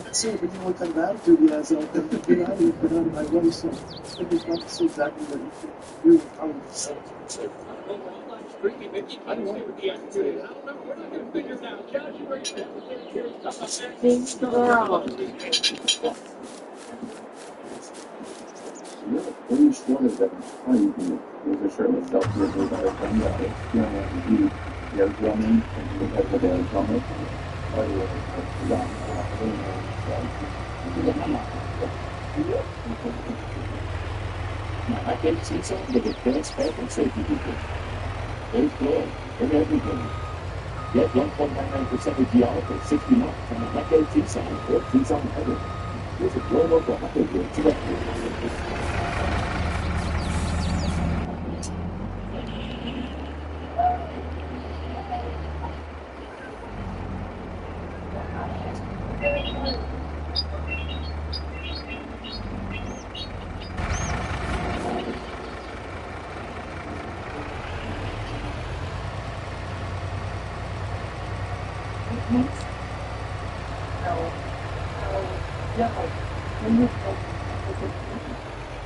Sì, quindi molto albergo, via, siamo per girare, però magari sono sempre quanto si usano più Each one of them, how you can use a certain self-delivery by a drum that is, you know, you have drumming, and you have the band drummer. I can see something that advanced health and safety people. There's blood in everything. Yet 1.99% of GI for 60 months. And that goes Tucson or Tucson Heather. There's a blow local happening here today.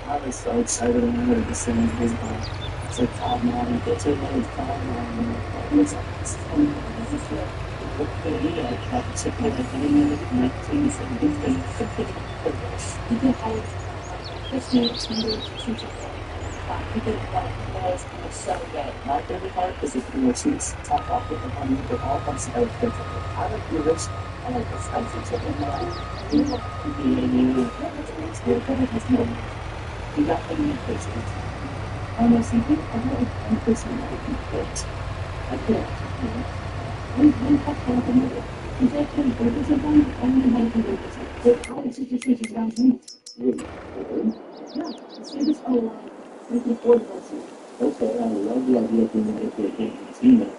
I was so excited when I heard the singing his ball. It's like Todd Martin, it's a nice Todd Martin. It's funny. What they do, like, it's a kind of thing, and it's and different. You can always this needs to be because like was kind of so good. My favorite part is if you were to top off with the honey, but all comes out of the I like the rich, I like the spicy chicken. You got the meat biscuits. Honestly, I really think this one might be good. I can't. We have to have another. Is that pretty good? Is it one? I don't know how to do this. How is it just around meat? Really? Yeah. See this? Oh, making 4 verses. Okay, I love the idea of doing it if they can't see it.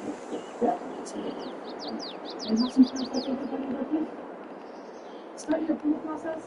And how sometimes that's everybody like you? Start your approval process?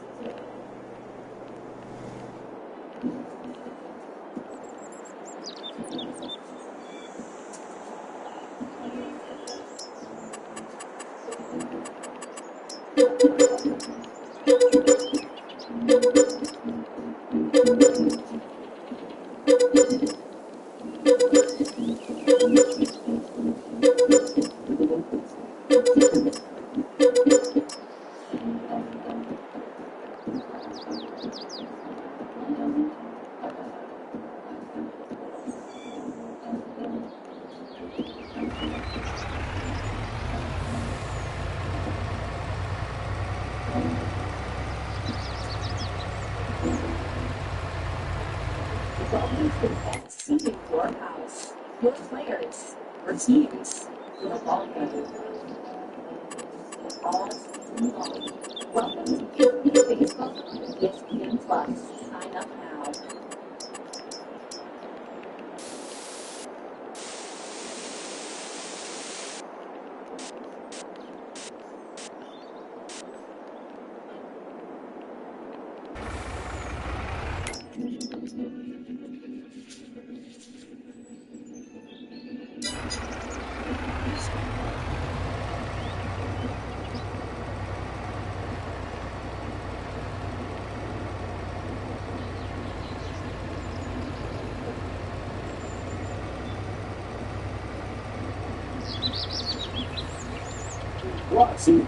Seating your house, your players, your teams, your ball games, all season long. Welcome to ESPN Baseball on ESPN Plus. Sign up now.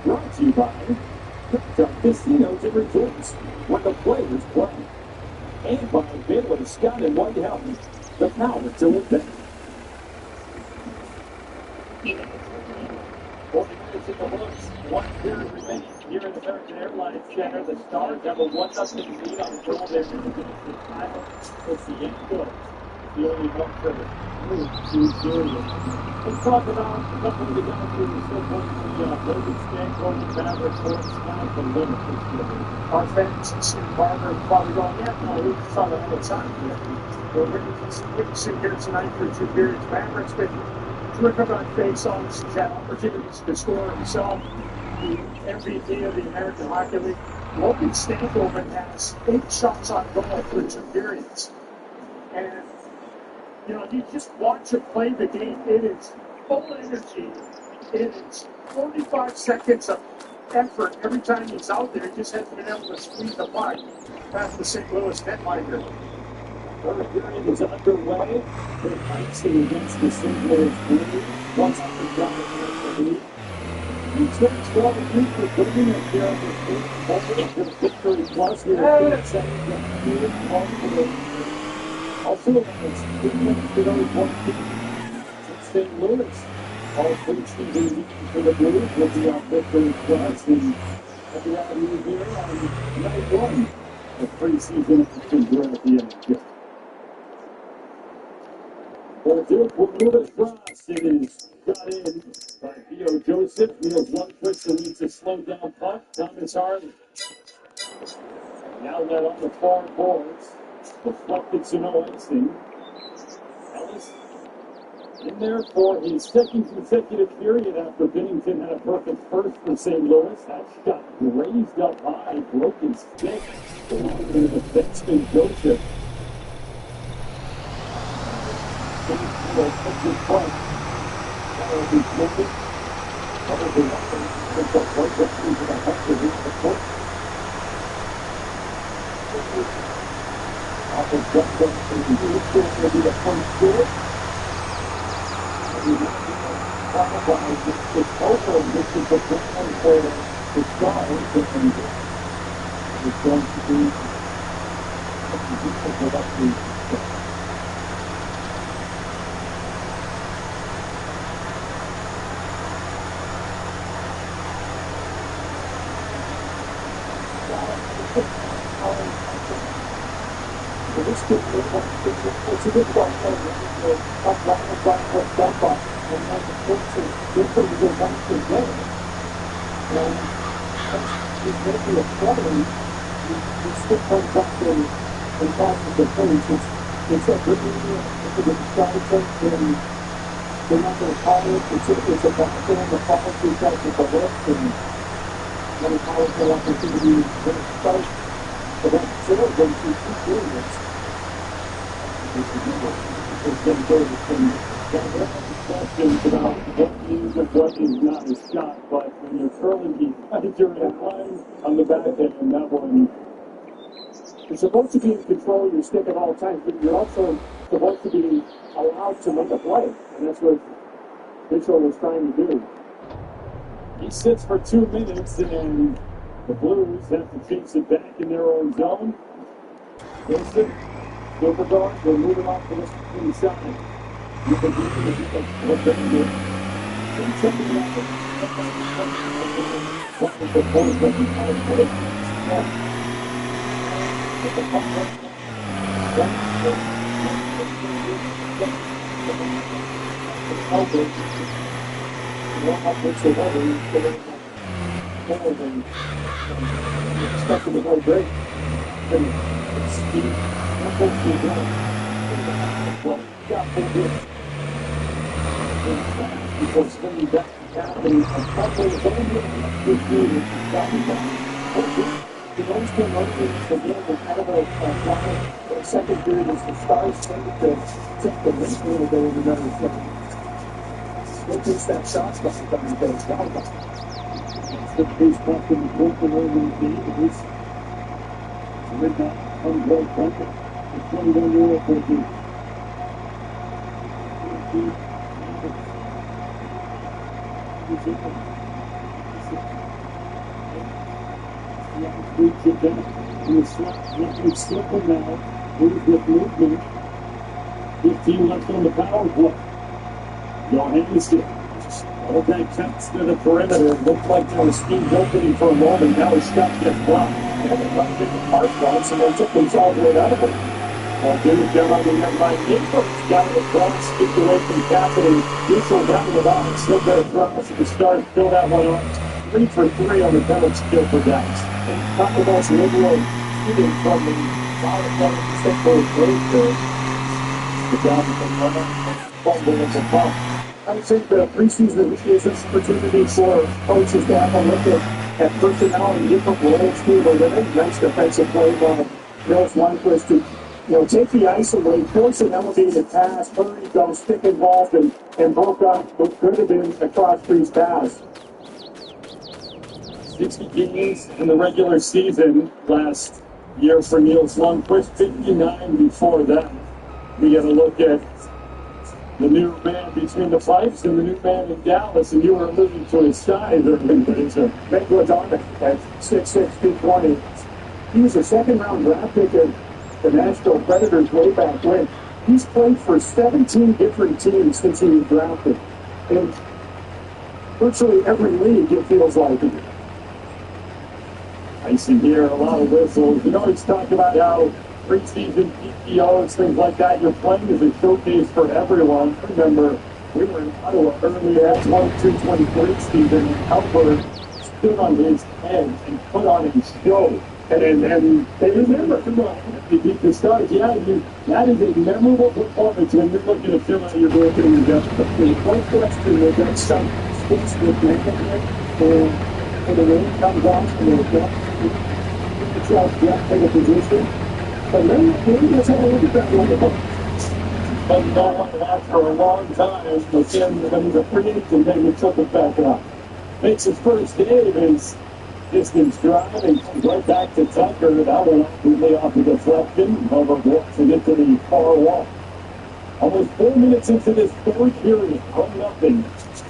Brought to you by Crypto Casinos and Resorts, where the players play. And by Bailey Scott and White Helmet, the power to invest. 40 minutes in the books, 1 period remaining here in American Airlines Center. The Stars have a 1-0 lead on the goal there. It's the end goal. The only one for the serious. Let's talk about a couple of the guys who are still playing the Logan Stanford, the Maverick Force, down the limit this year. Our fans, Steve Barber, probably going, yeah, no, we saw that all the time. We're witnessing here tonight for 2 periods. Maverick's been terrific on face-offs. He's had opportunities to score himself. The MVP of the American Hockey League. Logan Stanford has 8 shots on goal for 2 periods. And you know, you just watch him play the game. It is full energy. It is 45 seconds of effort every time he's out there. He just hasn't been able to squeeze the puck past the St. Louis netminder. Third period is underway. The Pikes against the St. Louis Blues. Once up the drop of the lead. He takes 12 for putting it here on the field. Also, the victory plus here at the second period. Also, it's 3 minutes to go. St. Louis All preseason for the Blues will be on Victory Plus and every avenue here on night one of preseason action here at the NHL. For Duke will move it across. It is got in by Theo Joseph. Wheels one push to lead to slow down puck. Thomas Harley. Now that on the far boards. Deflected to no icing. Ellis in there for his second consecutive period after Binnington had a perfect first for St. Louis. That shot raised up high, broke his stick, belonging to the defenseman Joseph. It's also this is the plan for the Stars, and it's going to be it's a good point. And then the folks are different than one together. And it's making a problem. You still come back and talk to the police. It's a good idea. It's a good project, and they're not going to call it. It's a bad thing. The policy is out with the list, and many colleges have opportunity to start. But that's still going to keep doing this. It's going to go to the thing. Questions about what is and what is not a shot, but when you're curling behind your line on the back end, and that one, you're supposed to be in control of your stick at all times, but you're also supposed to be allowed to make a play, and that's what Mitchell was trying to do. He sits for 2 minutes, and the Blues have to chase it back in their own zone. Wilson, Silverguard, will move it off to the inside. You can do what they do. And something like it. What was the point that you had to put it? But the puck went one upwards to another, more than expected to go great. And it's speed, not supposed to be done. Well, got pulled in. Before swinging back to happening, a couple of good dudes got me down. The Rose came over the game with kind of a second period as the Stars started to take the lead a little bit in another second. What takes that shot stuff to come and get us down? It's the base puck in the goal for the game. It is with that unblown bucket. The 21-year-old for the game. Reach it back in the slot. It's simple now. Move with movement. 15 left on the power play. Johansson. All that cuts to the perimeter. Looked like there was speed opening for a moment. Now his shot gets blocked. And they left it to Park once, and they took themselves right out of it. Well, Jimmy came out in there by Nichols. Got it across, skipped away from Cassidy. Diesel down to the box. Still got it across at the start. Fill that one up. 3 for 3 on the penalty kill for Dallas. And talk about some liberal shooting from the bottom part of the second break there. The down to the runner. Fumble at the top. I think the preseason is an opportunity for coaches to have a look at personnel and different roles too. But they're a nice defensive play by Mills Lundqvist to take the ice away, force an elevated pass, hurry, go, stick involved, and broke up what could have been a cross-crease pass. 60 games in the regular season last year for Nils Lundqvist, 59 before that. We get a look at the new man between the pipes and the new man in Dallas, and you were alluding to his size, but it's a Megalodon at 6'6", 220. He was a second-round draft pick of the Nashville Predators way back when. He's played for 17 different teams since he was drafted. And virtually every league, it feels like. I see here a lot of whistles. You always talk about how preseason PTOs, things like that, you're playing as a showcase for everyone. I remember we were in Ottawa earlier at 22-23 season, and Albert stood on his head and put on a show. And they remember, come on, you beat the Stars. Yeah, that is a memorable performance when you're looking to fill out your broken adjustment. There's no question they've got some space with management, and the rain comes off, and they've got take a position. But maybe let's have a look at that one. But you don't want to watch for a long time, but then when he's a free agent, then you took it back up. Makes his first day of his distance drive and comes right back to Tucker. That one completely off the deflection. Over blocks to get to the far wall. Almost 4 minutes into this third period, 1-0.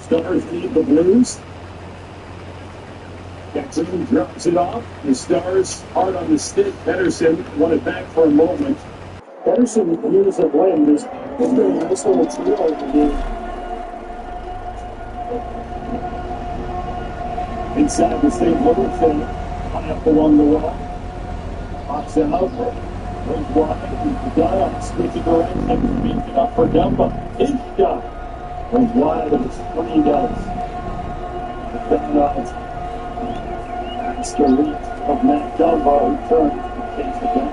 Stars lead the Blues. Jackson drops it off. The Stars hard on the stick. Pedersen won it back for a moment. Pedersen used of lane. There's been a nice little trio in the game. Inside the St. Louis thing, high up along the wall. Pops it out. Goes wide. Gunn switching around and beats it up for Dumba. His shot goes wide of his 3 does. That's the reach of Matt Dumba who turns and takes it down.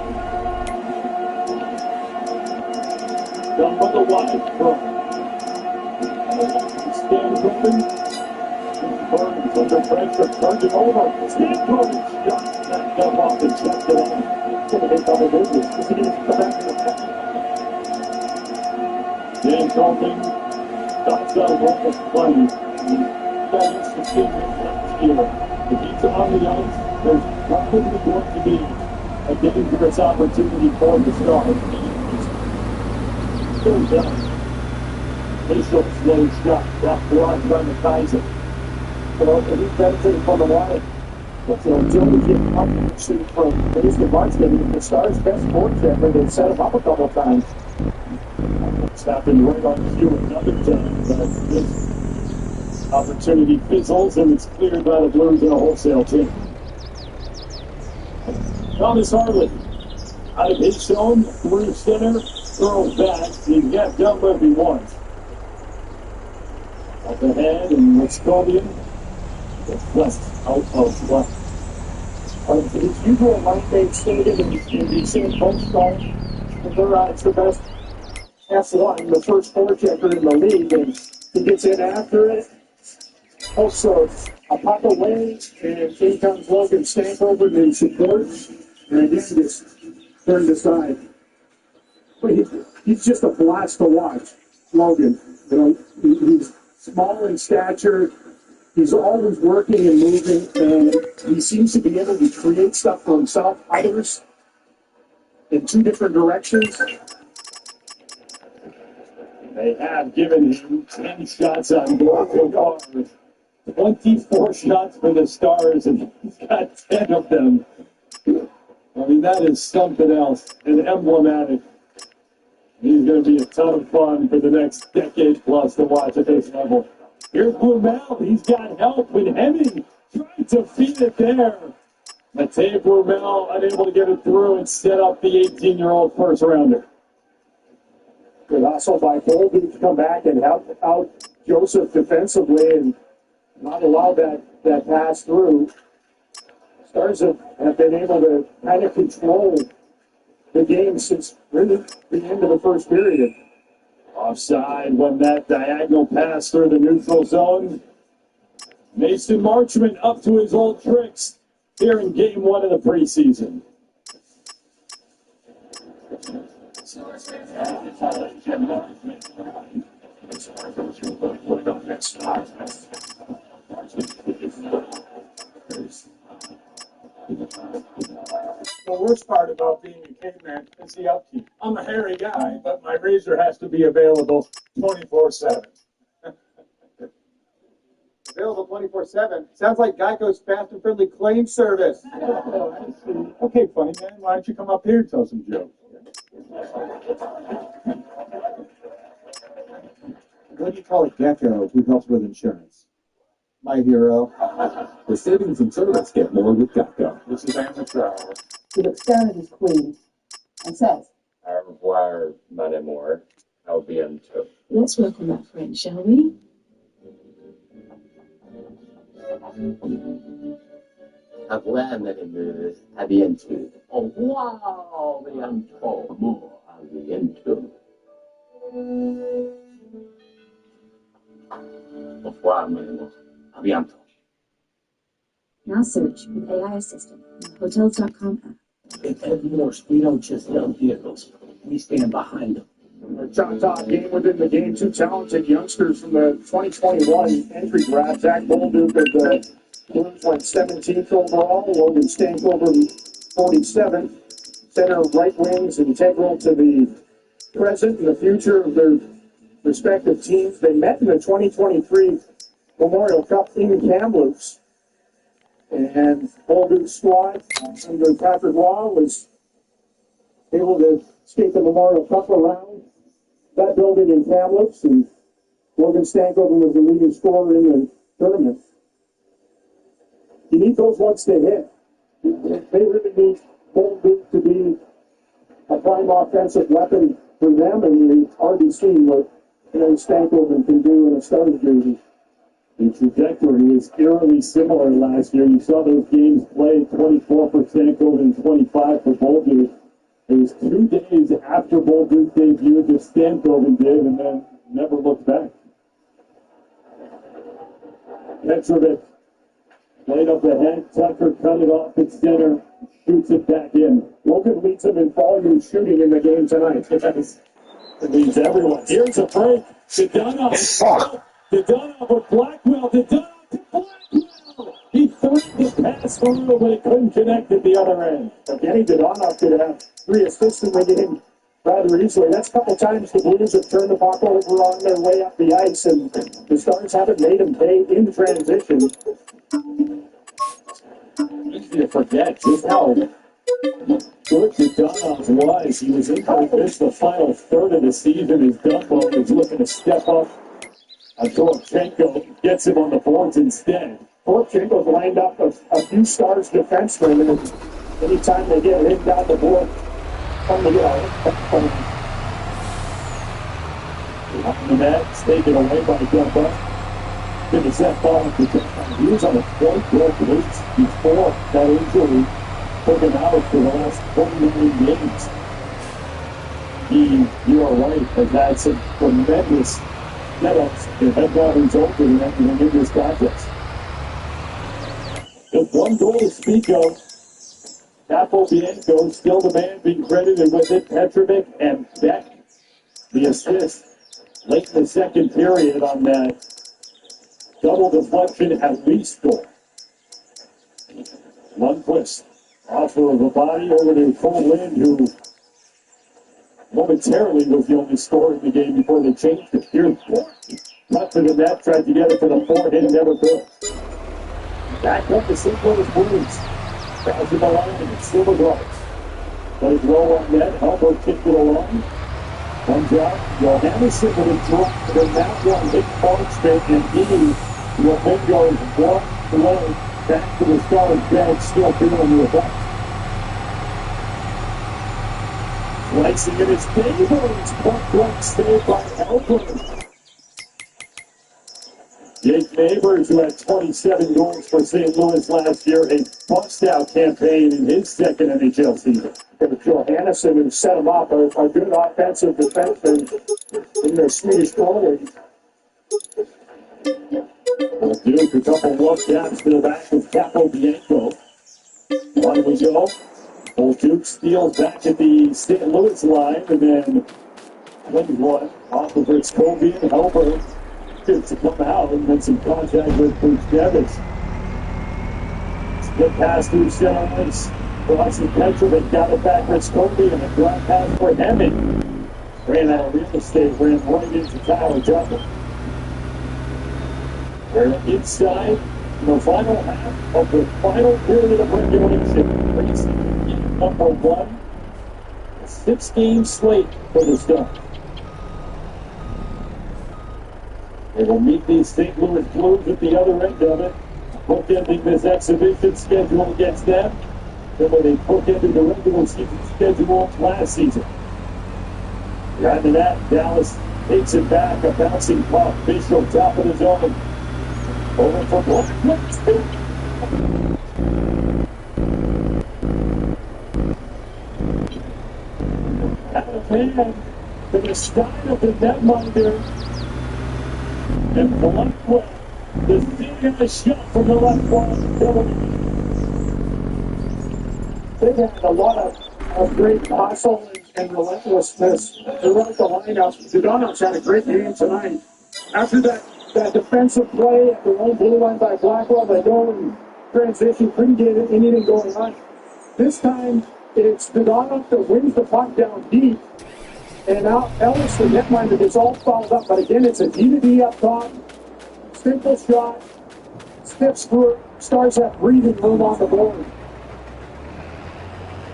Dumba the wide throw. Stands open. Burns under pressure, turns it over. Stamkos shot that dump off and checked it out. Going to make double business because he needs to come back to the pack. Dan Colton stops out of almost 20. That is the team left here. If he's on the ice, there's probably going to be a dangerous opportunity for the Stars. Still down. Initial slow shot. That blocked by Kaiser. So he's benefiting from the line. But Jones getting opportunity from Mason Martin, the Stars' best goaltender. They've set him up a couple of times. It's happened right on cue another time. But this opportunity fizzles and it's cleared by the Blues in a wholesale team. Thomas Harley out of his zone, through center, throws back. He's got Dumba if he wants. Up ahead and Moscovian. West out of left. His usual line-mate skating in the same post start. It's the best F1, the first forechecker in the league, and he gets in after it. Also, a puck away, and in comes Logan Stankover to support, and again gets turned aside. He's just a blast to watch, Logan. He's small in stature. He's always working and moving, and he seems to be able to create stuff for himself, others, in 2 different directions. They have given him 10 shots on goal so far. 24 shots for the Stars, and he's got 10 of them. I mean, that is something else, and emblematic. He's going to be a ton of fun for the next decade plus to watch at this level. Here's Blumel. He's got help with Hemming trying to feed it there. Matej Blumel unable to get it through and set up the 18-year-old first rounder. Good hustle by Boldy to come back and help out Joseph defensively and not allow that pass through. Stars have been able to kind of control the game since really the end of the first period. Offside when that diagonal pass through the neutral zone. Mason Marchment up to his old tricks here in game 1 of the preseason. The worst part about being a caveman is the upkeep. I'm a hairy guy, but my razor has to be available 24/7. Available 24/7. Sounds like Geico's fast and friendly claim service. Okay, funny man, why don't you come up here and tell some jokes? What do you call a gecko who helps with insurance? My hero. The savings and service get more with Geico. This is amateur hour. He looks down at his queen and says, Au revoir, mademoiselle. Au bientôt. Let's work on that French, shall we? Au revoir, mademoiselle. À bientôt. Au revoir, bientôt. More. À bientôt. Au revoir, mademoiselle. À bientôt. Now search with AI Assistant in the Hotels.com app. At Ed Morse, we don't just sell vehicles. We stand behind them. A top game within the game. Two talented youngsters from the 2021 entry draft. Zach Bolduc of the Blues went 17th overall. Logan Stankoven 47th. Center right wings integral to the present and the future of their respective teams. They met in the 2023 Memorial Cup in Kamloops. And Bolduc's squad under Patrick Law was able to skate the Memorial Cup around that building in Kamloops, and Logan Stankoven was the leading scorer in the tournament. You need those ones to hit. They really need Bolduc to be a prime offensive weapon for them, and we've already seen what Stankoven can do in a starting jersey. The trajectory is eerily similar last year. You saw those games played, 24 for Stankoven and 25 for Bolduc. It was 2 days after Bolduc debuted that Stankoven did, and then never looked back. Petrovic played up ahead. Tucker cut it off at center, shoots it back in. Logan leads them in volume shooting in the game tonight. It leads everyone. Here's a break. Dadonov. Dadonov with Blackwell. Dadonov to Blackwell. He threw the pass through, but it couldn't connect at the other end. Evgeny Dadonov could have 3 assists in the game rather easily. That's a couple times the Blues have turned the puck over on their way up the ice, and the Stars haven't made them pay in transition. Easy to forget just how good Dadonov was. He was in the final third of the season. His Dumbo is looking to step up. Poroshenko gets him on the boards instead. Poroshenko's lined up a few Stars defensemen, and anytime they get him down the board, come to get out. The net's taken away by Dumbo. Finish that ball. He was on a point goal pace before that injury took him out for the last 29 games. You are right, has had some tremendous setups that have not resulted in anything in this contest. Just one goal to speak of. Capobianco still the man being credited with it. Petrovic and Beck, the assist late in the second period on that double deflection at least goal. Lundqvist offer of a body over to Cole Lind, who momentarily was the only scorer in the game before they changed it. Here's cut to the net, tried to get it to the forehand, never could. Back up to St. Louis Blues. Crowds in the line, and it's Silver Guards. Plays low on net, Helper kicked it along. Comes out, Johannesson with a drop, and then that one hit Parchment, and he, Romengo, walked away back to the Stars bench, still feeling the effect. Slicing in his favor, it's point-blank save by Helper. Jake Neighbors, who had 27 goals for St. Louis last year, a bust-out campaign in his second NHL season. Johannesson, who set him up, a good offensive defenseman in their Swedish goalie. Duke, a couple love taps to the back of Capobianco. On we go. Old Duke steals back at the St. Louis line, and then wins one off of its Kobe and Helper to come out, and then some contact with Bruce Davis. Split pass through center ice. Crossing Petrovic, got it back for Kobe, and a drop pass for Hemming. Ran out of real estate, ran right into Tyler Tucker. We're inside the final half of the final period of regulation. Racing number 1. A 6-game slate for the Stars. They will meet these St. Louis Blues at the other end of it, bookending this exhibition schedule against them. Then when they bookended the regular season schedule last season. After that, Dallas takes it back, a bouncing puck, Bishop top of the zone. Over for Blackwood. Out of hand to the side of the netminder. And Blackwood, the senior shot from the left wall. They've had a lot of great hustle and relentlessness throughout the lineup. Zdanov's had a great game tonight. After that defensive play at their own blue line by Blackwell, they go in transition, couldn't get anything going on. This time, it's Zdanov that wins the puck down deep. And now Ellis, the netminder, gets all fouled up. But again, it's a D-to-D up top. Simple shot. Steps through, starts that breathing room on the board.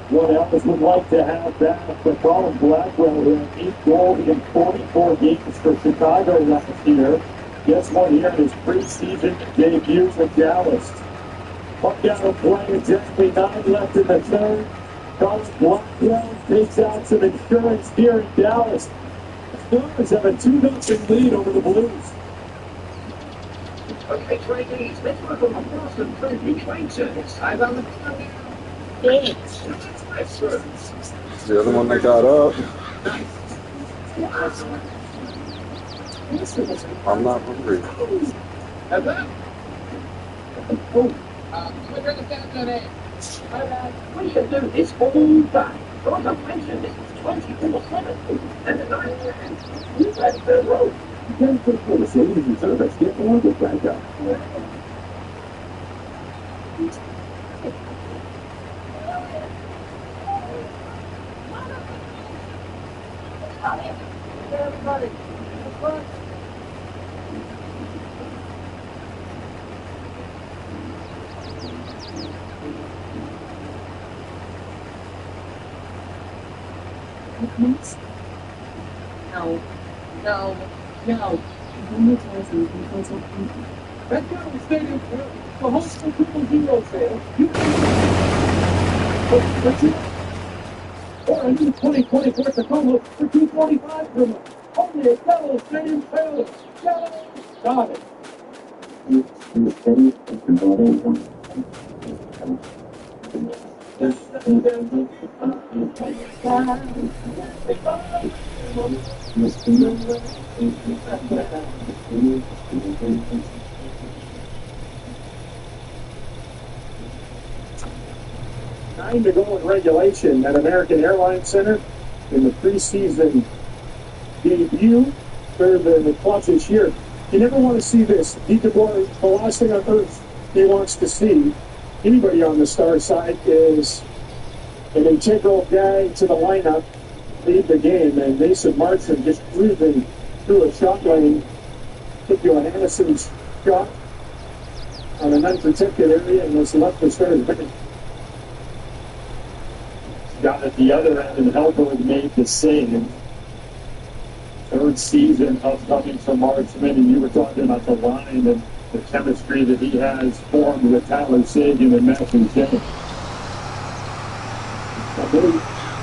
What Ellis would like to have back, but Colin Blackwell, who had 8 goals in 44 games for Chicago last year, gets one here in his preseason debut for Dallas. Puck out of play, exactly 9 left in the third. Colin Blackwell takes out some insurance here in Dallas. The Stars have a 2-0 lead over the Blues. Okay, tradies, let's work on my Boston friendly trade service. I've on the The other one that got up. I'm not hungry. We should do this all day. Like I mentioned, this is 24/7. And the night, you ready for the road? You can't put for the savings and service. Get more with Geico. Everybody, Next. no. Only tells you can contact me. That kind of stadium, the whole Super Hero sale, you or a new 2024 Tacoma for $245 per month. Only a Fellow Stadium sale. Got it. Time to go in regulation at American Airlines Center in the preseason debut for the club this year. You never want to see this. Pete DeBoer, the last thing on earth he wants to see anybody on the Star side is an integral guy to the lineup lead the game, and Mason Marchand just cruising through a shot lane, took Johannessen's shot on an unprotected area and was left to start his winning. Got at the other end, and Helberg made the save. Third season upcoming for Marchman, and you were talking about the line and the chemistry that he has formed with Tyler Seguin and Matthew Jennings.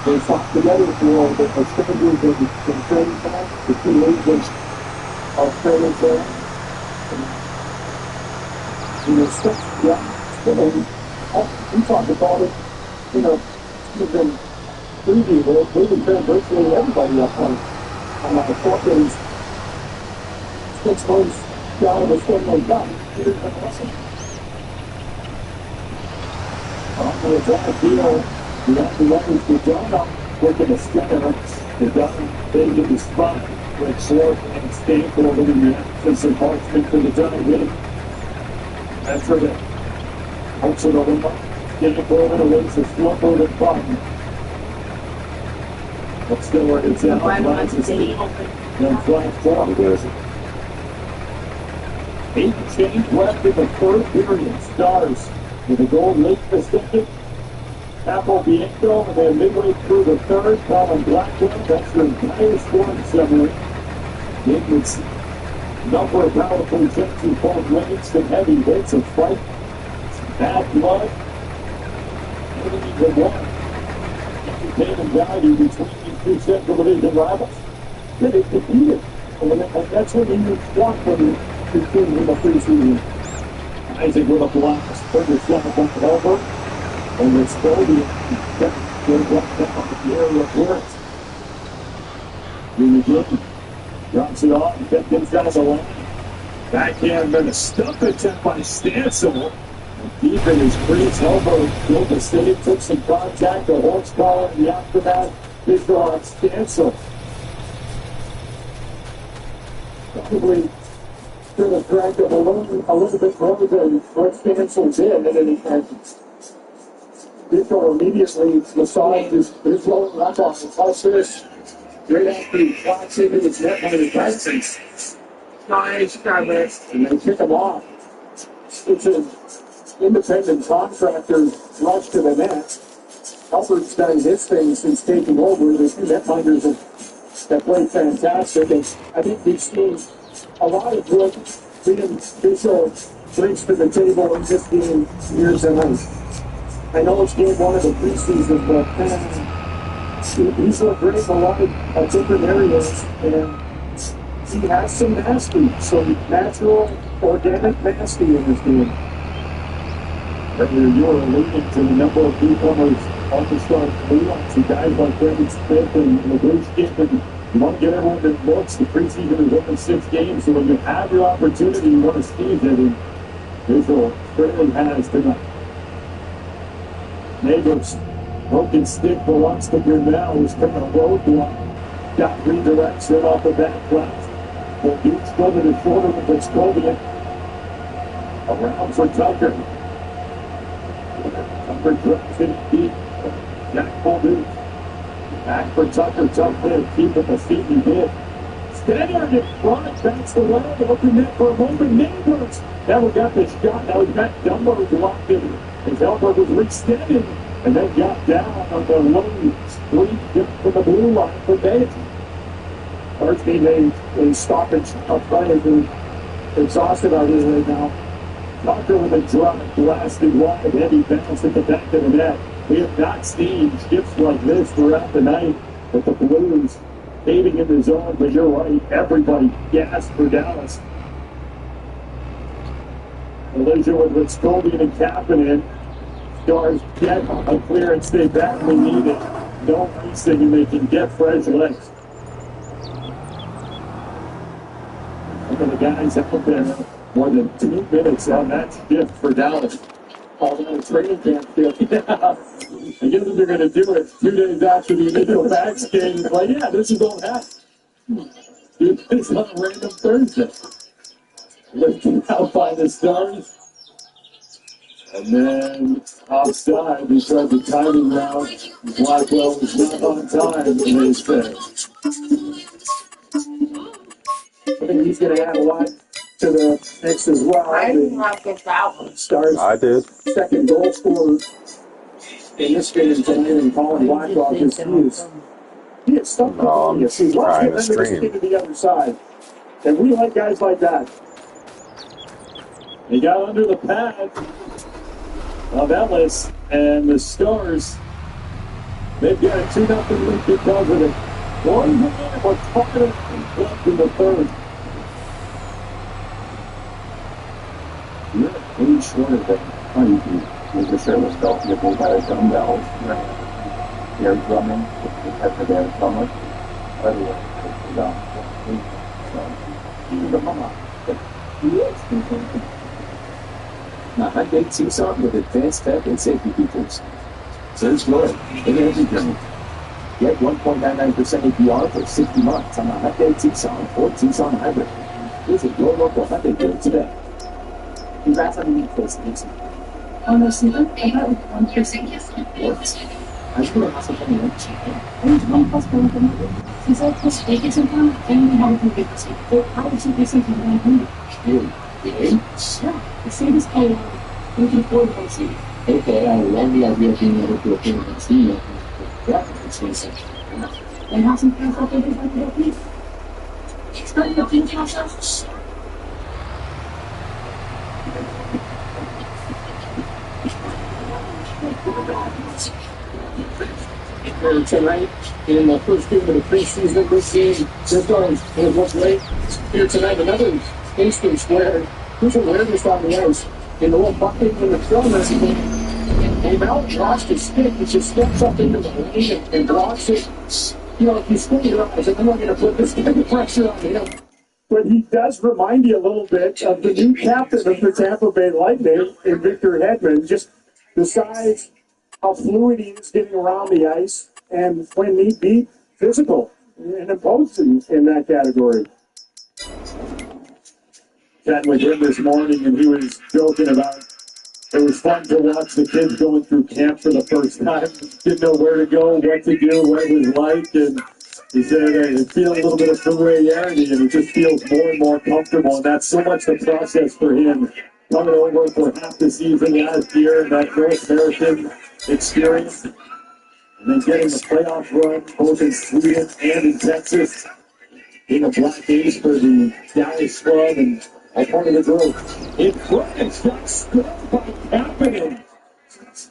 They fought together for the strangers in training camp, the 2 leagues of training camp. And it's stuff, we talked about it, we've been previewed, we've been virtually everybody up on the 4 days, 6 months down the 4 months down. On the drive, the Letters to John working the scanner. The gun, they get the spot, with Slorp and Stanford over the absence of Marchman for the drive in. After that, Hudson over Stanford and away to Slorp over the bottom. But still where it's out. Then flash down. 8 change left in the third period. Stars with a goal late Pacific. Capo Bianco, and then midway through the third, Colin Blackwell. That's their entire scoring summary. It was Number of powerful jets in both lanes, the heavy hits of fight, bad blood, and the one. Entertainment value between these two Central Division rivals. They defeated. And that's what you want from your team in the preseason. Isaac with a blast. Further shot from Elbert. And it's Goldie. Get right down the area of clearance. Jimmy Green drops it off and kept inside the line. Backhand and a stump attempt by Stancil. Deep in his crease, elbow built the save, took some contact, a horse collar in the aftermath. Big draw on Stancil. Probably should have dragged him a little bit more than what Stancil did. And Victor immediately massaged his lower left off the plus this. Right after he clocks into his net one of his Tysons. Nice cover. And they kick him off. It's an independent contractor rush to the net. Albert's done his thing since taking over. The two netminders have played fantastic. And I think we've seen a lot of what Liam Bishop brings to the table in this game years and years. I know it's game one of the preseason, but he's looked great in a lot of different areas, and he has some mastery, some natural, organic mastery in this game. Earlier, you were alluding to the number of newcomers on the start playoffs, the guys like Brendan Smith and Legushkin, and you want to get everyone that looks. The preseason is only 6 games, so when you have your opportunity, you want to seize it, and Israel certainly has tonight. Neighbors, broken stick belongs to Grinnell, who's coming a roadblock. Got redirection off the back left. Well, Duke's going to the shoulder with Vescovian. Around for Tucker. Tucker drops it deep. Jack Muldoon. Back for Tucker. Tucker keep at the feet he did. Steiner in front. Backs the line. Open net for a moment. Neighbors. Now we got this shot. Now we've got Dumbo blocked it. His elbow was extended and then got down on the low street just for the blue line for Dave. First team a stoppage up front as they're exhausted out here right now. Tucker with a drop blasted wide, heavy bounce at the back of the net. We have not seen shifts like this throughout the night with the Blues caving in the zone, but you're right, everybody gasped for Dallas. Collision with Vescovian and Kapanen. Stars get a clearance they badly need it. No racing and they can get fresh legs. Look at the guys out there. More than 2 minutes on that shift for Dallas. All in a training camp shift. Yeah. I guess if they're going to do it 2 days after the initial Max game, it's like, yeah, this is all that. It's on a random Thursday. Lifting out by the Stars. And then offside because the timing now, Blackwell was not on time, and they say. I think he's going to add a lot to the mix as well. I didn't like this album. Stars I did. second goal scorer in this game tonight, and Colin Blackwell just he is stuck. No, I'm He's trying to watching stream. to the other side. And we like guys like that. He got under the pad of Ellis, and the Stars, they've got a 2-0 lead because of it. 1 minute or 5 minutes left in the third. You're pretty short of it. Funny, you the service belt, you pull by a dumbbell, air drumming, because of their stomach. Otherwise, it's done. So, you come on. Yes, now, I take Tucson with advanced tech and safety features. Search Lord in everything. Get 1.99% APR for 60 months on a Hyundai Tucson or Tucson Hybrid. Visit your local Hyundai dealer today. Congrats on the new place, Tucson. Oh no, Stephen, I thought it was 1%. What? I'm sure it has something in it. There's one possible thing. Since I was vacation time, I only have a few vacancies. So how would you do something like that? Really? Yeah, the same as I we can afford to see. Okay, I love the idea of being able to afford to see it. Yeah, it's expensive. And have some things like it is like that, please. Starting the clean process. Here tonight in the first game of the preseason. This game, this one has looked great. Here tonight, another instance where there's awareness on the ice. In the little bucket in the corner, and Mel lost his stick. He just steps up into the lane and blocks it. You know, if you squint your eyes, I'm not going to put this kind of pressure on him. But he does remind you a little bit of the new captain of the Tampa Bay Lightning, in Victor Hedman. Just the size, how fluid he is getting around the ice, and when need be, physical and imposing in that category. Chatting with him this morning, and he was joking about it was fun to watch the kids going through camp for the first time. Didn't know where to go, what to do, what it was like, and he said it feels a little bit of familiarity, and it just feels more and more comfortable, and that's so much the process for him. Coming over for half the season last year, that North American experience, and then getting the playoff run both in Sweden and in Texas, being a Black Ace for the Dallas Club, and a part of the growth. In front, got scored by Kapanen.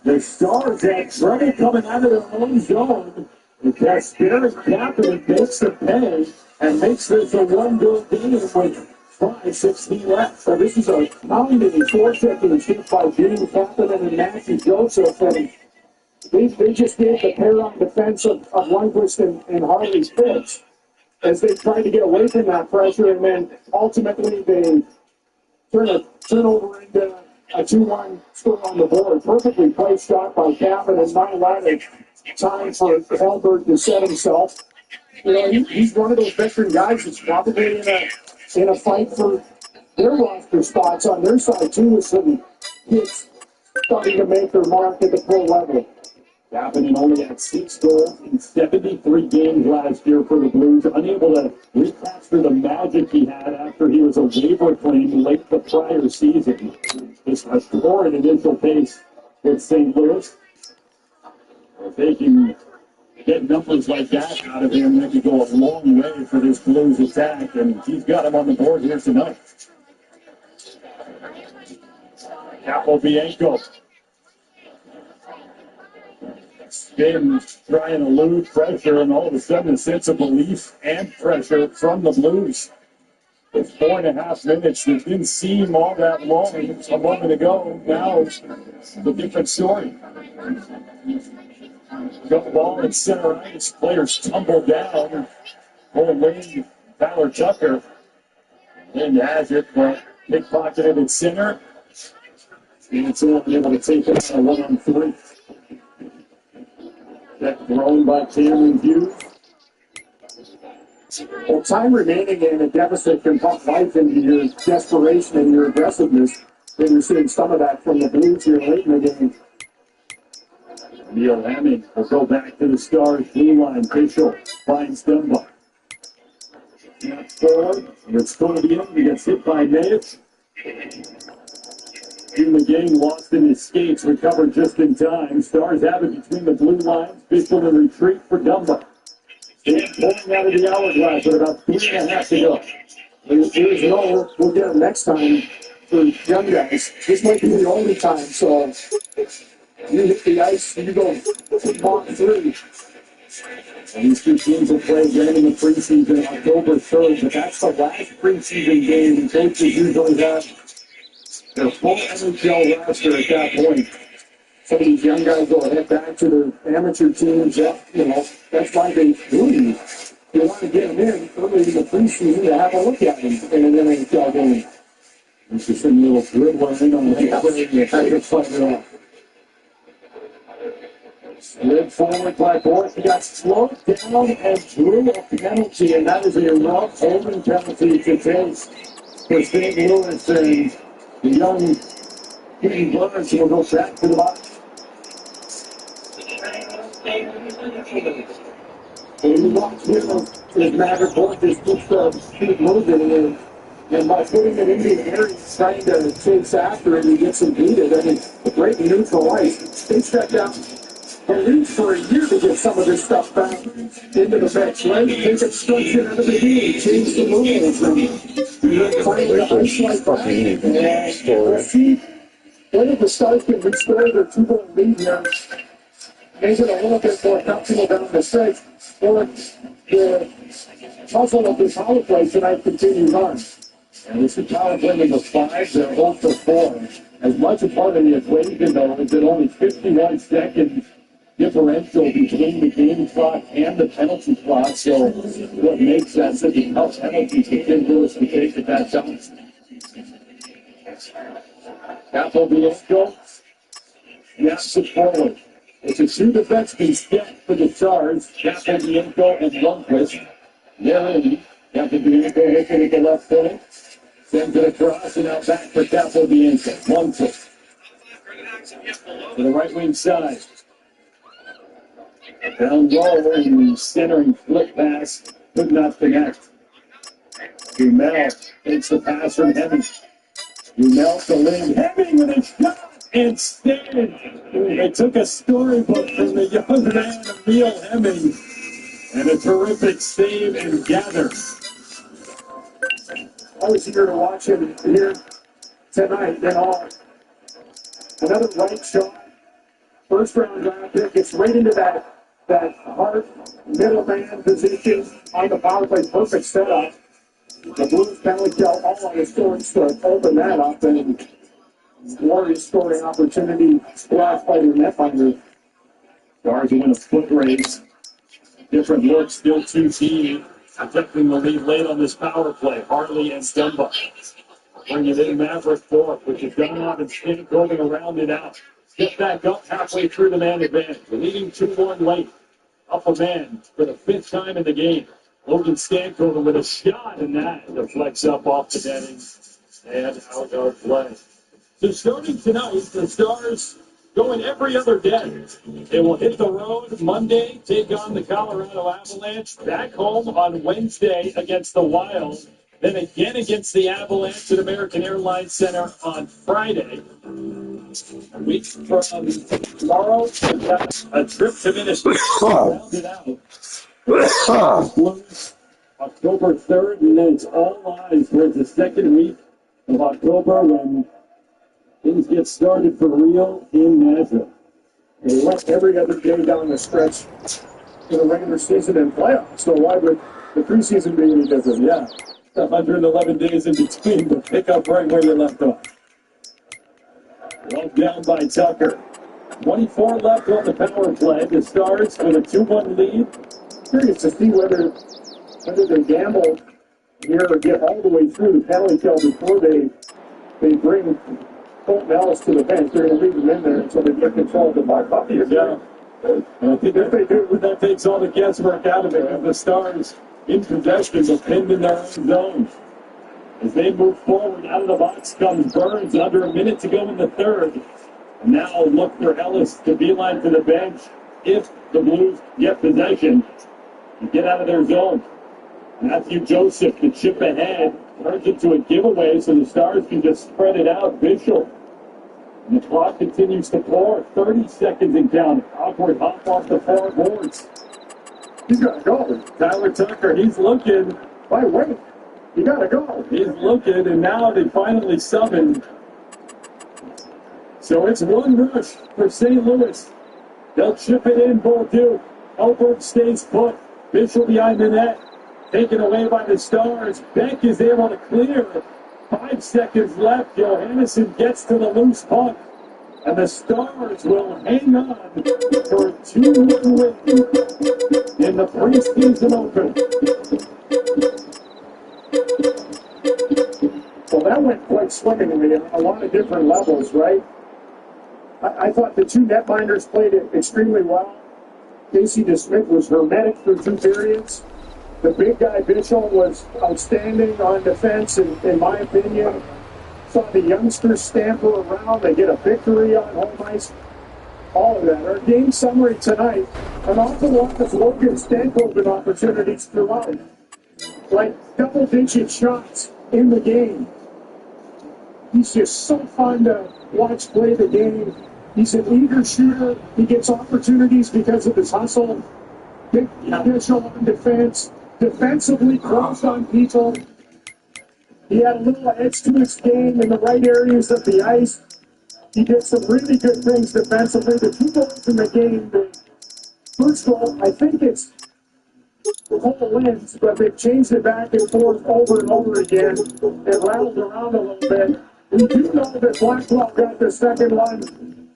The Stars had trouble coming out of their own zone. Kasperi Kapanen makes the pay and makes this a one-goal game with 5:16 left. So this is a pounding forecheck in the shoot by Dean Kapanen and Matthew Joseph. And they just gave the pair-on defense of Lundqvist and Harley Fitz as they tried to get away from that pressure, and then ultimately they turn a turnover into a 2-1 score on the board. Perfectly placed shot by Kapanen, and not a lot of time for Hellberg to set himself. You know, he's one of those veteran guys that's probably in a fight for their roster spots on their side too, with some kids starting to make their mark at the pro level. Kapanen only had 6 goals in 73 games last year for the Blues, unable to recapture the magic he had after he was a waiver claim late the prior season. Just a torrid initial pace with St. Louis. If they can get numbers like that out of him, they could go a long way for this Blues attack, and he's got him on the board here tonight. Capobianco. Spin, trying to elude pressure, and all of a sudden a sense of belief and pressure from the Blues. It's 4.5 minutes. It didn't seem all that long a moment ago. Now it's a different story. Got the ball in center ice. Players tumble down. Old Wayne Tyler Tucker. And has it, but pickpocketed in center. And it's only able to take it on a 1-on-3. That thrown by Cameron Hughes. Well, time remaining in a deficit can pump life into your desperation and your aggressiveness. And you're seeing some of that from the Blues here late in the game. Neil Hammond will go back to the Stars blue line. Fischel finds Dunbar. That's forward. It's going to be in. He gets hit by Nate. Hugh McGinn lost in his skates, recovered just in time. Stars have it between the blue lines. Fischel in retreat for Dunbar. And pulling out of the hourglass with about 3.5 to go. Here's no, we'll get him next time for young guys. This might be the only time, so you hit the ice and you go Mach 3. And these two teams will play again in the preseason October 3rd, but that's the last preseason game. And coaches usually have their full NHL roster at that point. Some of these young guys will head back to their amateur teams. That's why they do. You want to get them in early in the preseason to have a look at them in an NHL game. This is some little dribbling on the play. You have to fight it off. Slid forward by Boris. He got slowed down and drew a penalty, and that is a rough holding penalty to take for St. Louis. And the young King Burns will go back to the box. And you watch him as Maverick Boyd just puts the speed moving, and by putting it in the air, he's trying to chase after it and get some beat it. I mean, a great neutral ice. They checked out the league for a year to get some of this stuff back into the bench, right? Take obstruction out of the game, change the rules, and playing the ice like that. And we'll see whether the Stars can restore their 2-goal lead here, make it a little bit more comfortable down the stretch, or the puzzle of this power play tonight continues on. And this is power play number 5. They're 0 for 4. As much a part of the equation, though, is that only 51 seconds differential between the game clock and the penalty clock. So what makes that such a tough penalty for St. Louis to take at that time? Capobianco snaps it forward. It's a two defenseman step for the Stars. Capobianco and Lundqvist. They're in. Capobianco hits it at the left foot. Sends it across and out back for Capobianco. Lundqvist to the right wing side. Down low and centering flip pass. Could not connect. Dumel takes the pass from Hemming. Dumel to Ling. Hemming with a shot and stand. They took a storybook from the young man, Emil Hemming, and a terrific save and gather. I was eager to watch him here tonight and all. Another right shot. First round draft pick. Gets right into that hard middleman position on the power play. Perfect setup. The Blues penalty kill all on the scoring to open that up, and glorious scoring opportunity splashed by the netminder. Stars win a foot race. Different look, still 2 teams. Protecting the lead late on this power play. Harley and Dumba. Bring it in, Maverick Thorpe, which is done out and Skin going around and out. Get back up halfway through the man advantage. Leading 2-1 late. Up a man for the 5th time in the game. Logan Stankoven with a shot, and that deflects up off the netting and out of play. So starting tonight, the Stars going every other day. They will hit the road Monday, take on the Colorado Avalanche, back home on Wednesday against the Wild, then again against the Avalanche at American Airlines Center on Friday. A week from tomorrow, they've got a trip to Minnesota. Round it out. Blues, October 3rd, and then it's all eyes towards the second week of October when things get started for real in Nashville. They went every other day down the stretch in the regular season and playoffs. So why would the preseason be any different? Yeah, 111 days in between, but pick up right where you left off. Well down by Tucker. 24 left on the power play. The Stars with a 2-1 lead. Curious to see whether they gamble here or get all the way through the penalty kill before they bring Colton Ellis to the bench. They're going to leave him in there until they get control of the puck. Yeah. And I think if they do, that takes all the guesswork out of it. And the Stars in possession, but pinned in their own zone. As they move forward, out of the box comes Burns. Under a minute to go in the third. And now look for Ellis to beeline to the bench if the Blues get possession and get out of their zone. Matthew Joseph, the chip ahead, turns it to a giveaway so the Stars can just spread it out. Bishop. And the clock continues to pour. 30 seconds and count. Awkward hop off the far boards. He's got to go. Tyler Tucker, he's looking. Why wait? You got to go. He's looking, and now they finally summoned. So it's one rush for St. Louis. They'll chip it in, Bolduc. Elbert stays put. Bishop behind the net. Taken away by the Stars. Beck is able to clear. 5 seconds left. Johansson gets to the loose puck. And the Stars will hang on for a 2-1 win in the preseason opener. Well, that went quite swimmingly on a lot of different levels, right? I thought the two netminders played it extremely well. Casey DeSmith was hermetic for 2 periods. The big guy, Bishop, was outstanding on defense, in my opinion. Saw the youngsters scamper around. They get a victory on home ice. All of that. Our game summary tonight, an awful lot of Logan Stankoven opportunities throughout. Like double-digit shots in the game. He's just so fun to watch play the game. He's an eager shooter. He gets opportunities because of his hustle. Big potential on defense. Defensively closed on people. He had a little edge to his game in the right areas of the ice. he did some really good things defensively. The two goals in the game, the first goal, I think it's Cole wins, but they've changed it back and forth over and over again. It rattled around a little bit. We do know that Blackwell got the second one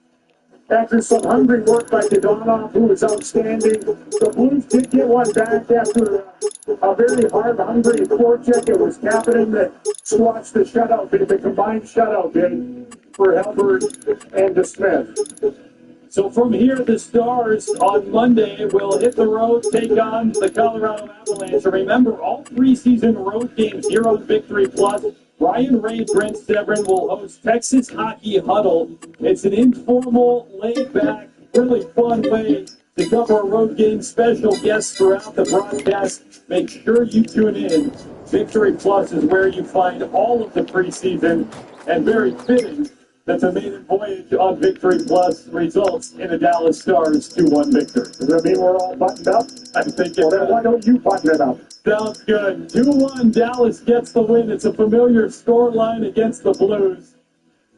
after some hungry work by Dadonov, who was outstanding. The Blues did get one back after a very hard, hungry forecheck. It was Kapanen that squashed the shutout bid, the combined shutout bid for Halbert and DeSmith. So from here, the Stars on Monday will hit the road, take on the Colorado Avalanche. And remember, all preseason road games here on Victory Plus. Ryan Ray, Brent Severin will host Texas Hockey Huddle. It's an informal, laid-back, really fun way to cover a road game. Special guests throughout the broadcast. Make sure you tune in. Victory Plus is where you find all of the preseason, and very fitting that the maiden voyage of Victory Plus results in a Dallas Stars 2-1 victory. Does that mean we're all buttoned up? I think Well, then why don't you button it up? sounds good. 2-1, Dallas gets the win. It's a familiar scoreline against the Blues.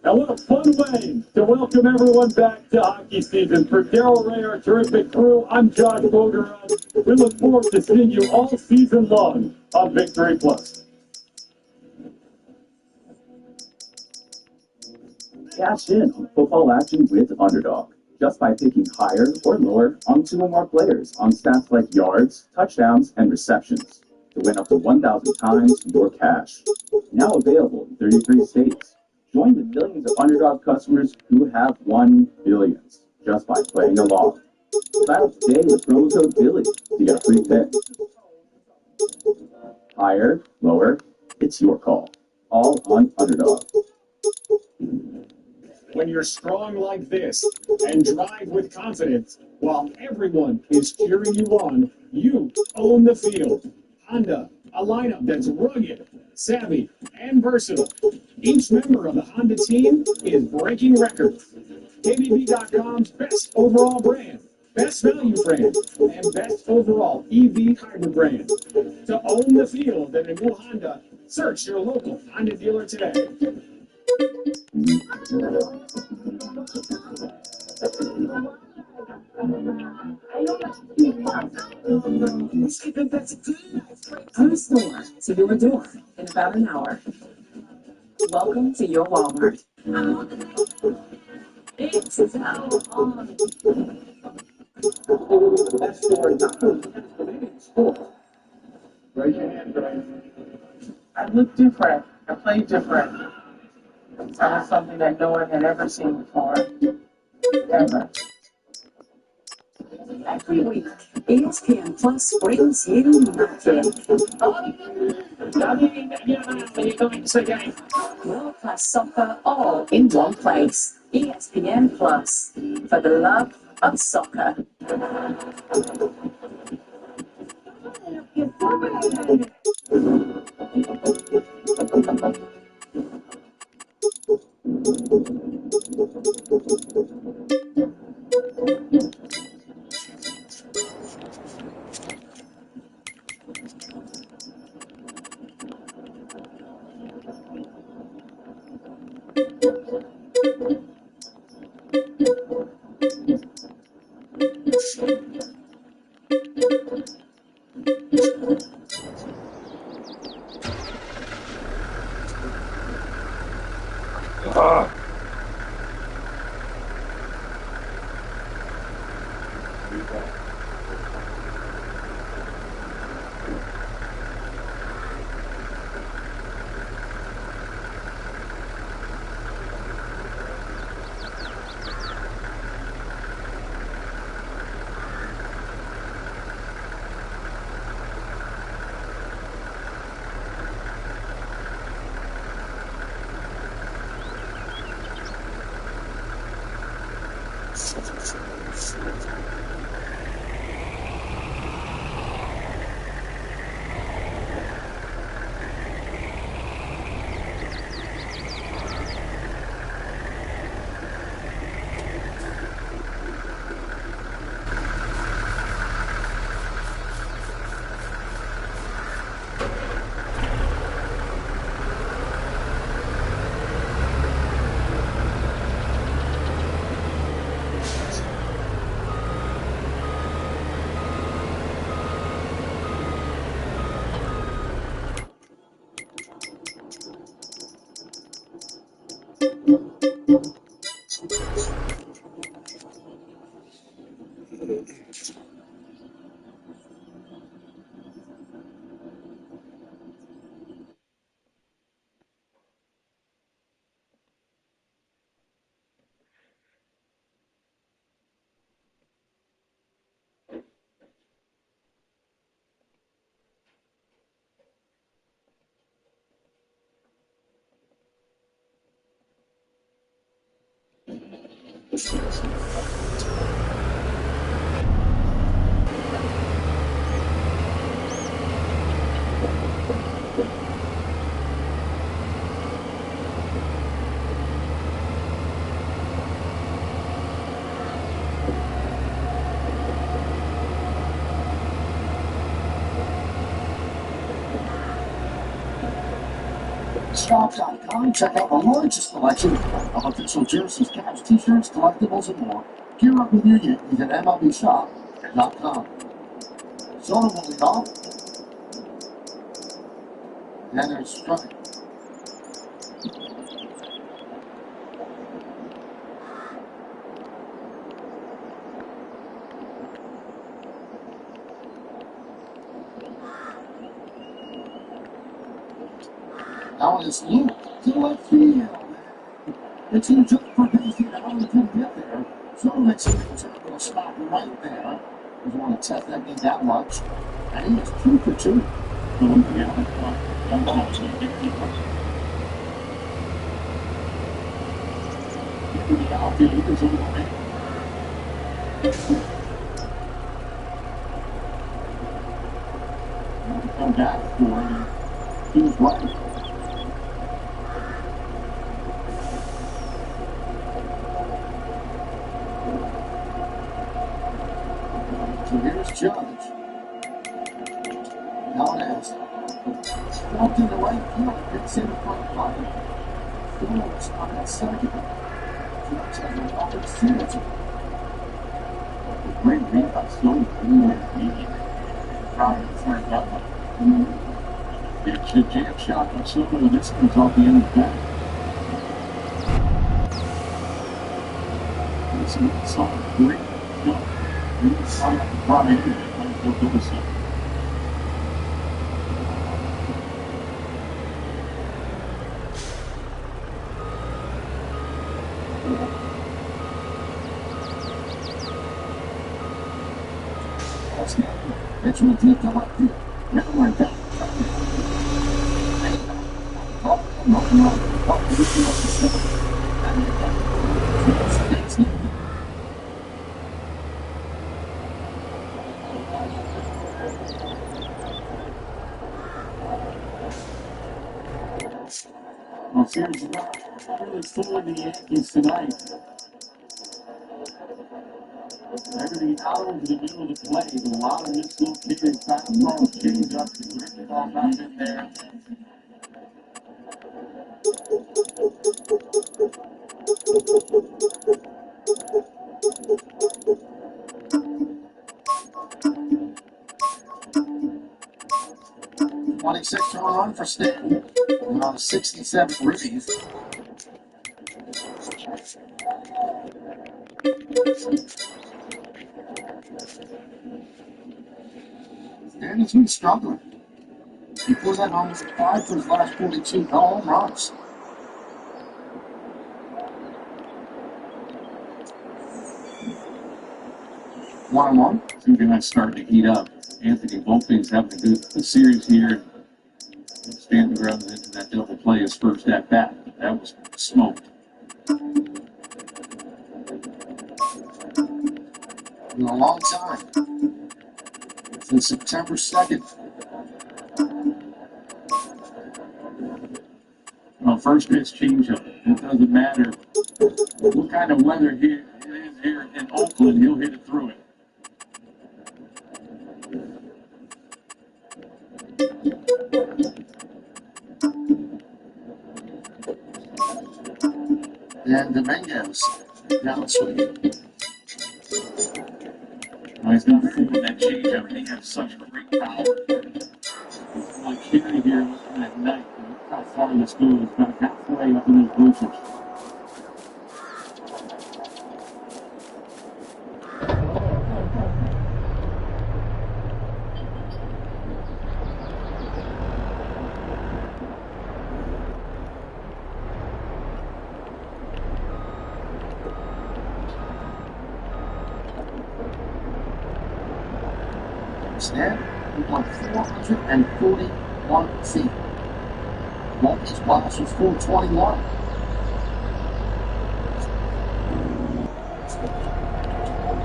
And what a fun way to welcome everyone back to hockey season. For Daryl Ray, our terrific crew, I'm Josh Bogeron. We look forward to seeing you all season long on Victory Plus. Cash in on football action with Underdog just by picking higher or lower on 2 or more players on stats like yards, touchdowns, and receptions to win up to 1,000 times your cash. Now available in 33 states. Join the millions of Underdog customers who have won billions just by playing along. Sign up today with promo code Billy to get a free pick. Higher, lower, it's your call. All on Underdog. When you're strong like this and drive with confidence while everyone is cheering you on, you own the field. Honda, a lineup that's rugged, savvy, and versatile. Each member of the Honda team is breaking records. KBB.com's best overall brand, best value brand, and best overall EV hybrid brand. To own the field in a new Honda, search your local Honda dealer today. Our store to your door in about an hour. Welcome to your Walmart. It's now on. Raise your hand, Brian. I look different. I play different. That was something that no one had ever seen before. Ever. Every week, ESPN Plus brings you world-class soccer all in one place. ESPN Plus, for the love of soccer. Shop.com. Check out the largest selection of official jerseys, caps, t-shirts, collectibles, and more. Gear up with your Yankees at MLBShop.com. Soto will lead off. And there's strike. Now it's looped to left field. It's in just for Daisy to how he can get there. So makes a little stop right there. Doesn't want to test that game that much. And he is 2 for 2. The outfield is over. Come back for him. He's right. So here's Judge. Now it is. Walked in the right field. Picks in the front line. Phillips on that second. Judge has a lot of synergy. Great read by Stone. It's a jam shot by Soto, and this comes off the end of the bat. This is a solid, great shot. He's on the front end of the Wilson. It's with you to left field. Never mind that. Well, series really fooling the Yankees tonight. Everything out over the middle of the plate. A lot of dislocated fastballs, change up to grip it all back in there. .26 to run for Stanton. And on 67 ribbies. Stanton's been struggling. He pulls out almost 5 for his last 42 home runs. One-on-one. Two guys starting to heat up. Anthony Volpe's having a good series here. Stanton grounds into that double play his first at bat. That was smoked. In a long time. Since September 2nd. Well, first pitch changeup. It doesn't matter what kind of weather it is here in Oakland, he'll hit it through it. And Dominguez down swing. Well, he's not fooling that changeup. He has such great power. Like Kerry here looking at night. Look how far this goes. About halfway up in those bushes. Instead, he won 441 feet. Mulkey's blast was 421.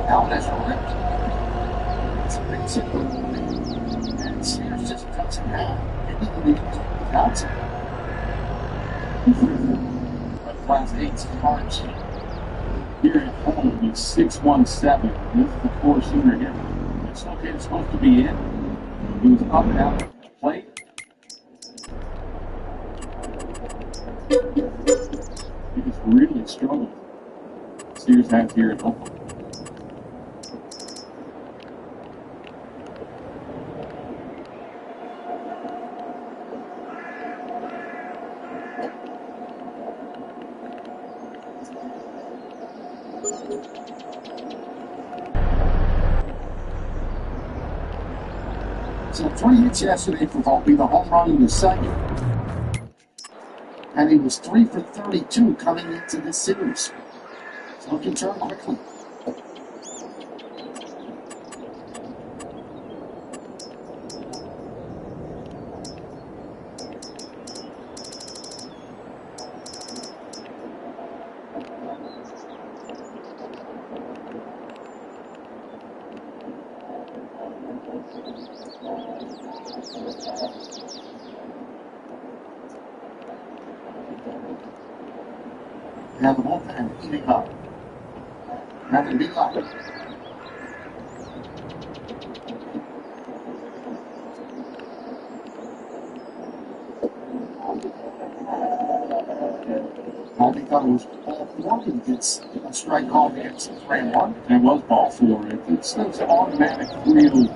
Allen has ripped. It's basically, and Sears just cuts in half. Maybe the lead without it. But Class 8's March. Here at home, it's 617. This is the four-seater here. It's okay, it's supposed to be in. He was up and out of the plate. He just really struggled. Sears has here at home. So 3 hits yesterday for Volpe, the home run in the second. And he was 3 for 32 coming into this series. So he can turn quickly. Now the bullpen eating up. That can be like it. All because ball 4 he gets a strike called against 3-1. That was ball 4. It's automatic real.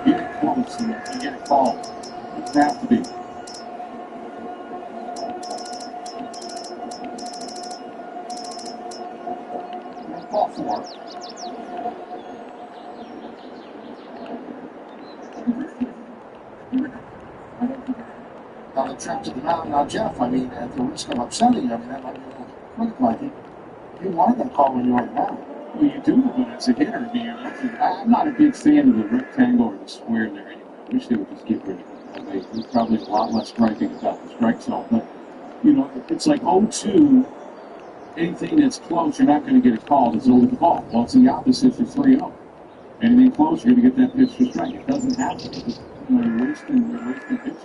Get it close and you get it called. It doesn't have to be. Ball 4. On the trip to the mound. Now, Jeff, I mean, at the risk of upsetting you, I mean, that might be a little critical, I think. You wanted that call when you were on the mound. Well, you do, but as a hitter, I'm not a big fan of the rectangle or the square there anyway. I wish they would just get rid of it. There's probably a lot less striking without the strike zone. But, you know, it's like 0-2. Anything that's close, you're not going to get a call that's over the ball. Well, it's the opposite for 3-0. Anything close, you're going to get that pitch to strike. It doesn't happen. Just, you know, you're wasting pitches.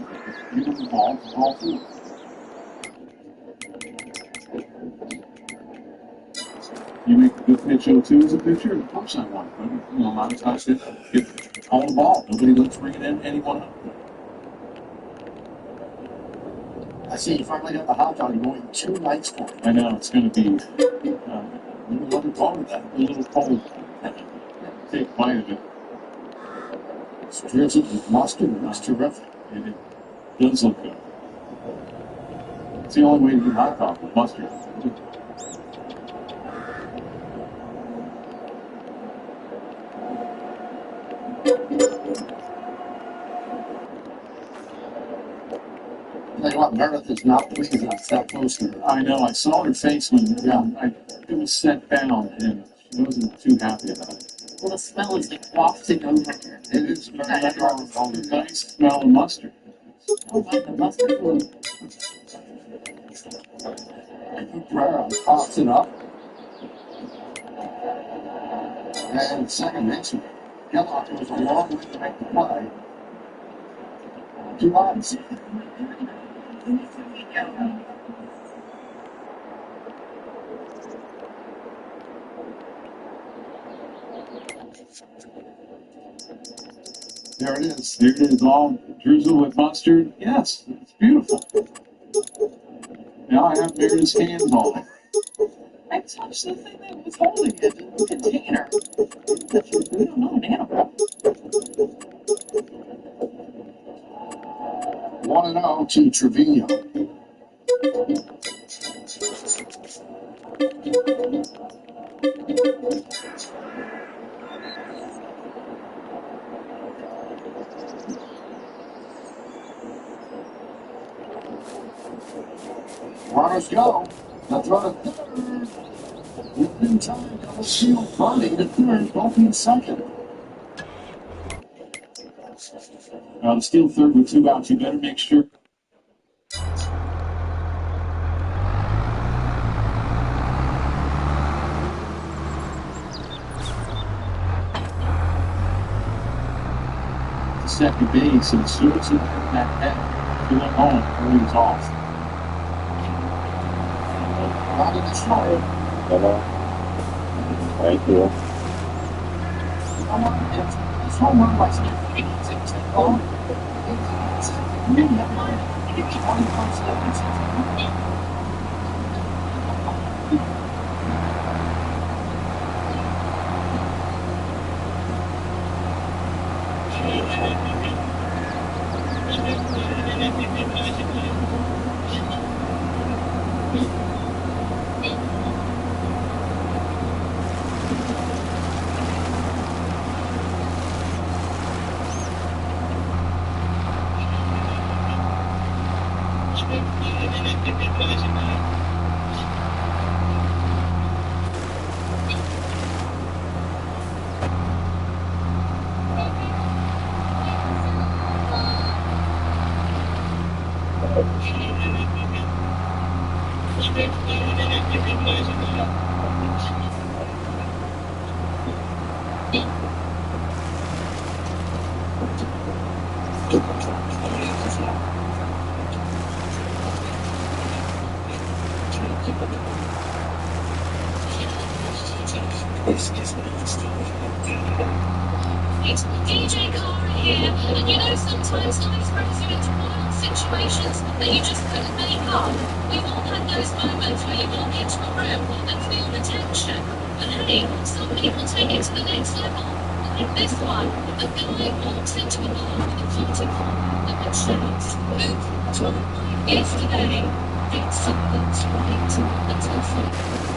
Give them the ball, it's ball 4. You make a good pitch 0-2 as a pitcher, of course I want it. But, you know, a lot of times they get all the ball. Nobody lets bring it in anyone up. I see you finally got the hot dog. You're going 2 nights for it. I know, it's going to be what do you call it? A little cold. Take a bite of it. It's drizzled with mustard. It looks terrific. It does look good. It's the only way to do hot dog with mustard. Tell you what, Meredith is not pleased with that poster. I know, I saw her face when it was set down, and she wasn't too happy about it. Well, the smell is like wafting over here. It is very strong. Nice smell of mustard. Oh, like the mustard food. Brown pops it up. And second baseman, Kellogg goes a long way to make the play. 2 outs. There it is. There it is, all drizzled with mustard. Yes, it's beautiful. Now I have Meredith's hands on it. I touched the thing that was holding it, the container. We don't know an animal. 1-0 to Trevino. Runners go. Now throw to third. Within time, double shield bunting to third, both in second. The Steel third with 2 outs. You better make sure. Second base, and Stewart that he went home when he was off. Not in the short. Hello. Thank you. This home run was It's DJ Cara here, and you know sometimes life throws you into wild situations that you just couldn't make up. We've all had those moments where you walk into a room and feel the tension. But hey, some people take it to the next level. Like this one, a guy walks into a bar with a party pop that would shouts, move, talk. Yesterday, did something's right until Friday.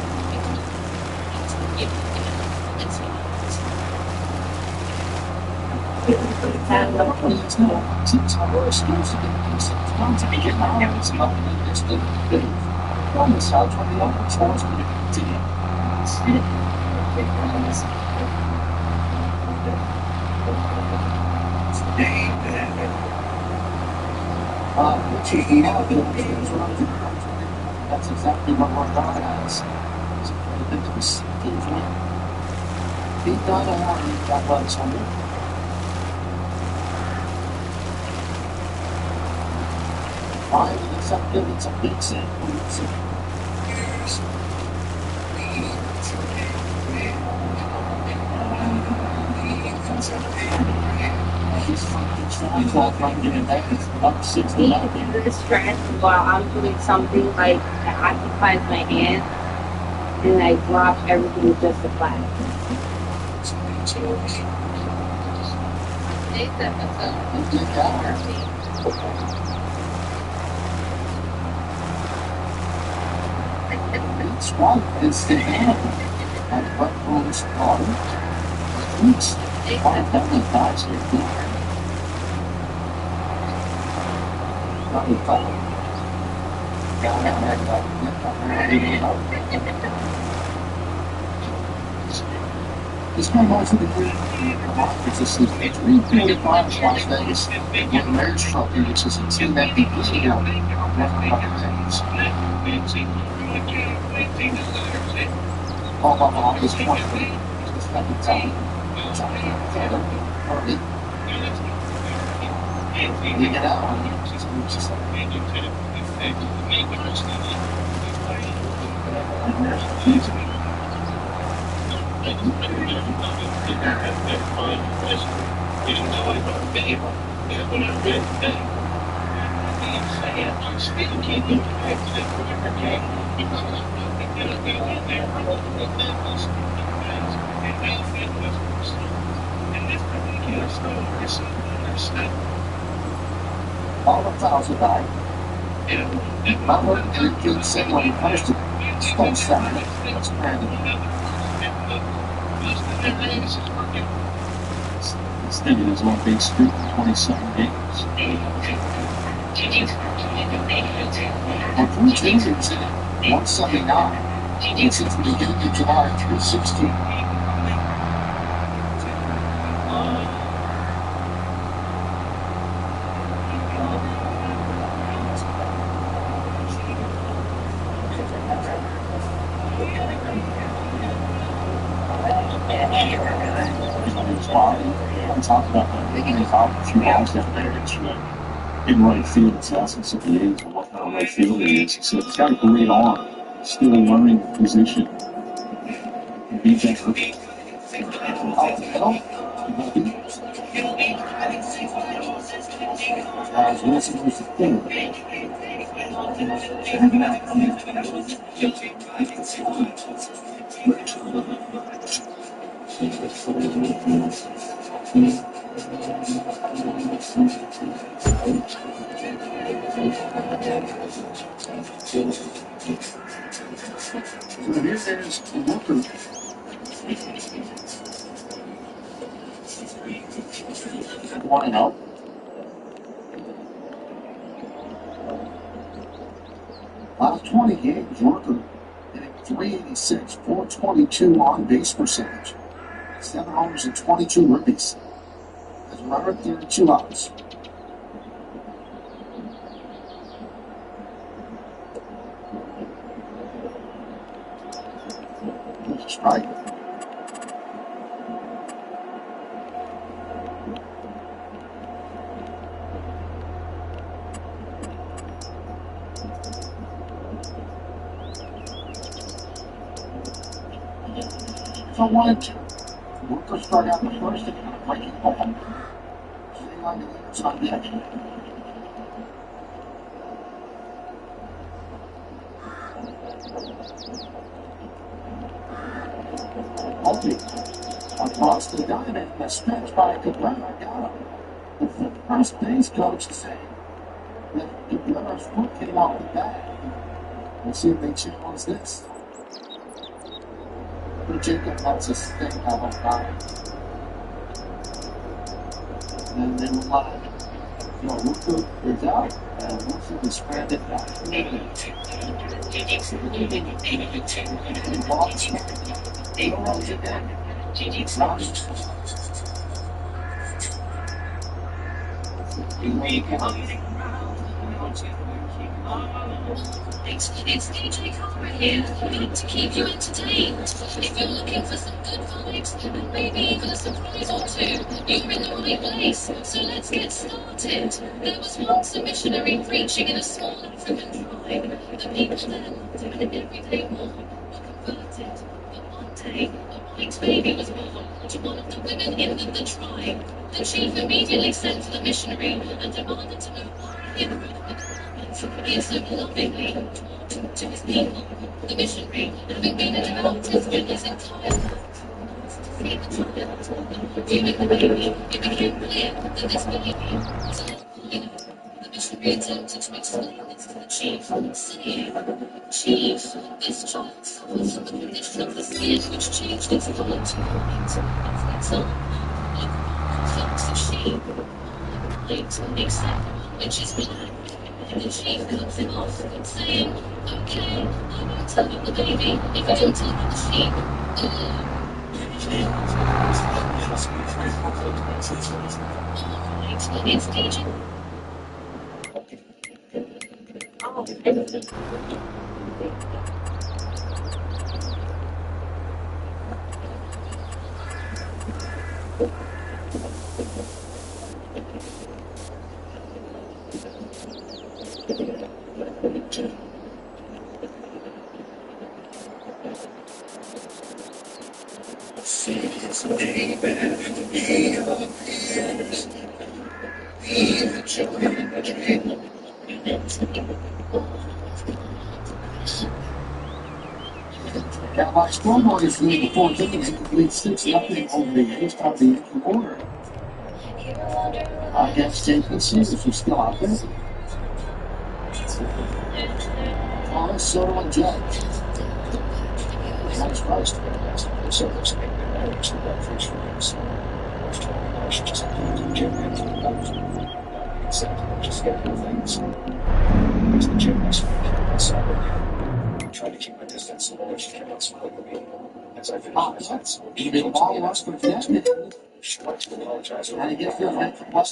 That's exactly what we're going as. He done a lot of that was on it. Five accepted, it's a big sample. The stress while I'm doing something like that occupies my hand, and I drop everything just to flat. It's one, it's the hand. And what goes on? It's one of them that dies here. This guy goes to the green. It's a 345 Las Vegas. When the marriage trophy, which is a team that beat the year, all of his 20. Just have to tell him. You get out. All the fouls are back. My work did say when he punished it, stone seven. That's Brandon. Extended his own base streak for 27 games. On 3 changes, 179. This is the beginning of July 316. On top of that, a few balls down there. It's in right field. It's asking some of the A's what kind of right field it is. He said it's got a great arm. Still learning the position. Be better. Out the middle. As Wilson was the third. So here there's Walker. One and out. Last 20 games, Walker hitting .386, .422 on base percentage, 7 homers and 22 ribbies. As a runner, 32 outs. There's a strike. So 1-2. Walker struck out the first and got a breaking ball. Sitting on the inside deck. Multi across the diamond, a stretch by Cabrera got him. The first base coach saying that Cabrera's foot came out the bag. We'll see if they challenge this. Jacob lets us think about that. And then live. No, Luka is out, and Wilson is stranded back. Walks. No runs again. It's DJ Cobra here, meant to keep you entertained. If you're looking for some good vibes and maybe even a surprise or two, you're in the right place. So let's get started. There was once a missionary preaching in a small African tribe. The people there lived in an everyday walk were converted. But one day, a white baby was born to one of the women in the tribe. The chief immediately sent for the missionary and demanded to know why he had broken the commandments he had so lovingly taught to his people. The missionary, having been a devout Christian his entire life, see the child. Viewing the baby, it became clear that this baby was a little minor. The missionary attempted to explain this to the chief, saying, "Chief, this child suffers from the condition of the skin which changed its color to white, and its own flocks of sheep, white, except one which is black." And the chief cuts him off, saying, "Okay, I won't tell you the baby if you don't tell me the sheep." Alright, it's DJ. Cowboys scoreboard is leading the fourth inning, incomplete 6-0 over the A's top of the Yankee order. Against Jacob Sears, who's still out there. Thomas, Soto, and Judge. That's Christ. Try to keep my distance so that she cannot split with me as I finish. Even ball was protected. She likes to apologize. And he gets the right from West.